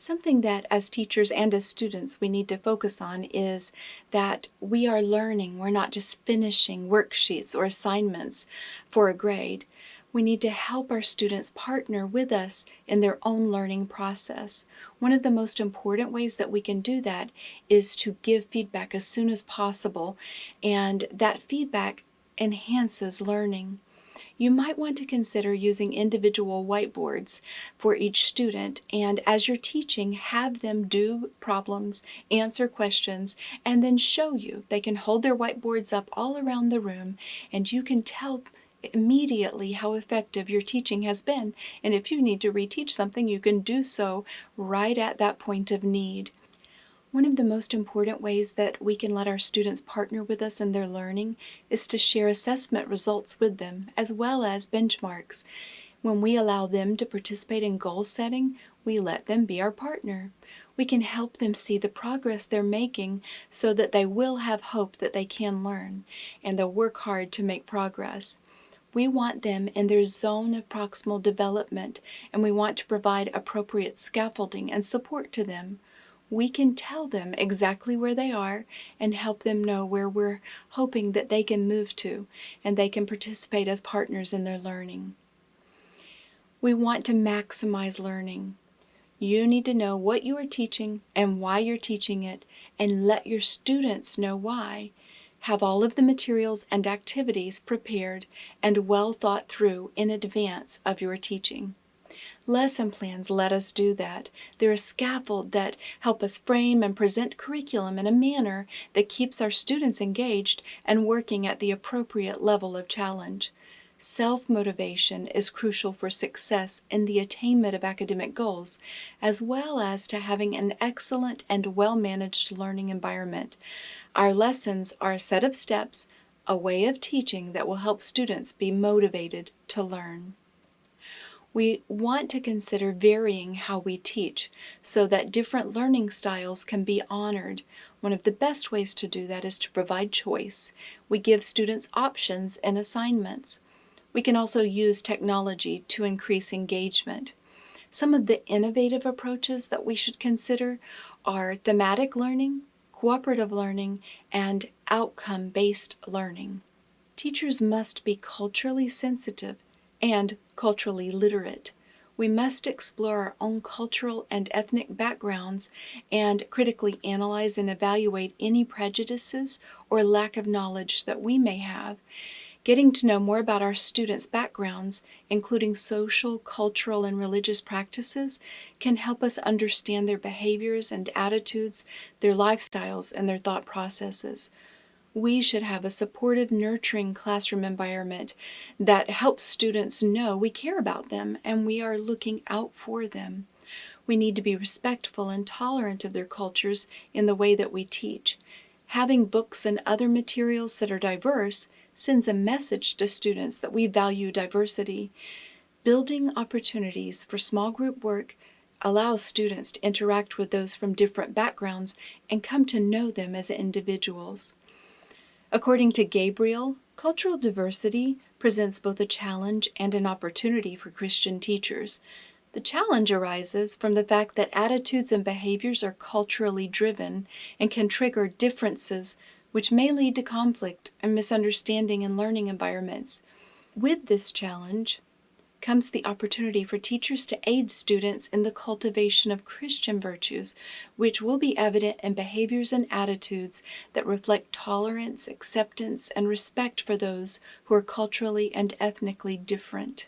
Something that as teachers and as students we need to focus on is that we are learning. We're not just finishing worksheets or assignments for a grade. We need to help our students partner with us in their own learning process. One of the most important ways that we can do that is to give feedback as soon as possible, and that feedback enhances learning. You might want to consider using individual whiteboards for each student, and as you're teaching, have them do problems, answer questions, and then show you. They can hold their whiteboards up all around the room, and you can tell immediately how effective your teaching has been. And if you need to reteach something, you can do so right at that point of need. One of the most important ways that we can let our students partner with us in their learning is to share assessment results with them, as well as benchmarks. When we allow them to participate in goal setting, we let them be our partner. We can help them see the progress they're making so that they will have hope that they can learn, and they'll work hard to make progress. We want them in their zone of proximal development, and we want to provide appropriate scaffolding and support to them. We can tell them exactly where they are and help them know where we're hoping that they can move to, and they can participate as partners in their learning. We want to maximize learning. You need to know what you are teaching and why you're teaching it, and let your students know why. Have all of the materials and activities prepared and well thought through in advance of your teaching. Lesson plans let us do that. They're a scaffold that help us frame and present curriculum in a manner that keeps our students engaged and working at the appropriate level of challenge. Self-motivation is crucial for success in the attainment of academic goals, as well as to having an excellent and well-managed learning environment. Our lessons are a set of steps, a way of teaching that will help students be motivated to learn. We want to consider varying how we teach so that different learning styles can be honored. One of the best ways to do that is to provide choice. We give students options and assignments. We can also use technology to increase engagement. Some of the innovative approaches that we should consider are thematic learning, cooperative learning, and outcome-based learning. Teachers must be culturally sensitive and culturally literate. We must explore our own cultural and ethnic backgrounds and critically analyze and evaluate any prejudices or lack of knowledge that we may have. Getting to know more about our students' backgrounds, including social, cultural, and religious practices, can help us understand their behaviors and attitudes, their lifestyles, and their thought processes. We should have a supportive, nurturing classroom environment that helps students know we care about them and we are looking out for them. We need to be respectful and tolerant of their cultures in the way that we teach. Having books and other materials that are diverse sends a message to students that we value diversity. Building opportunities for small group work allows students to interact with those from different backgrounds and come to know them as individuals. According to Gabriel, cultural diversity presents both a challenge and an opportunity for Christian teachers. The challenge arises from the fact that attitudes and behaviors are culturally driven and can trigger differences which may lead to conflict and misunderstanding in learning environments. With this challenge comes the opportunity for teachers to aid students in the cultivation of Christian virtues, which will be evident in behaviors and attitudes that reflect tolerance, acceptance, and respect for those who are culturally and ethnically different.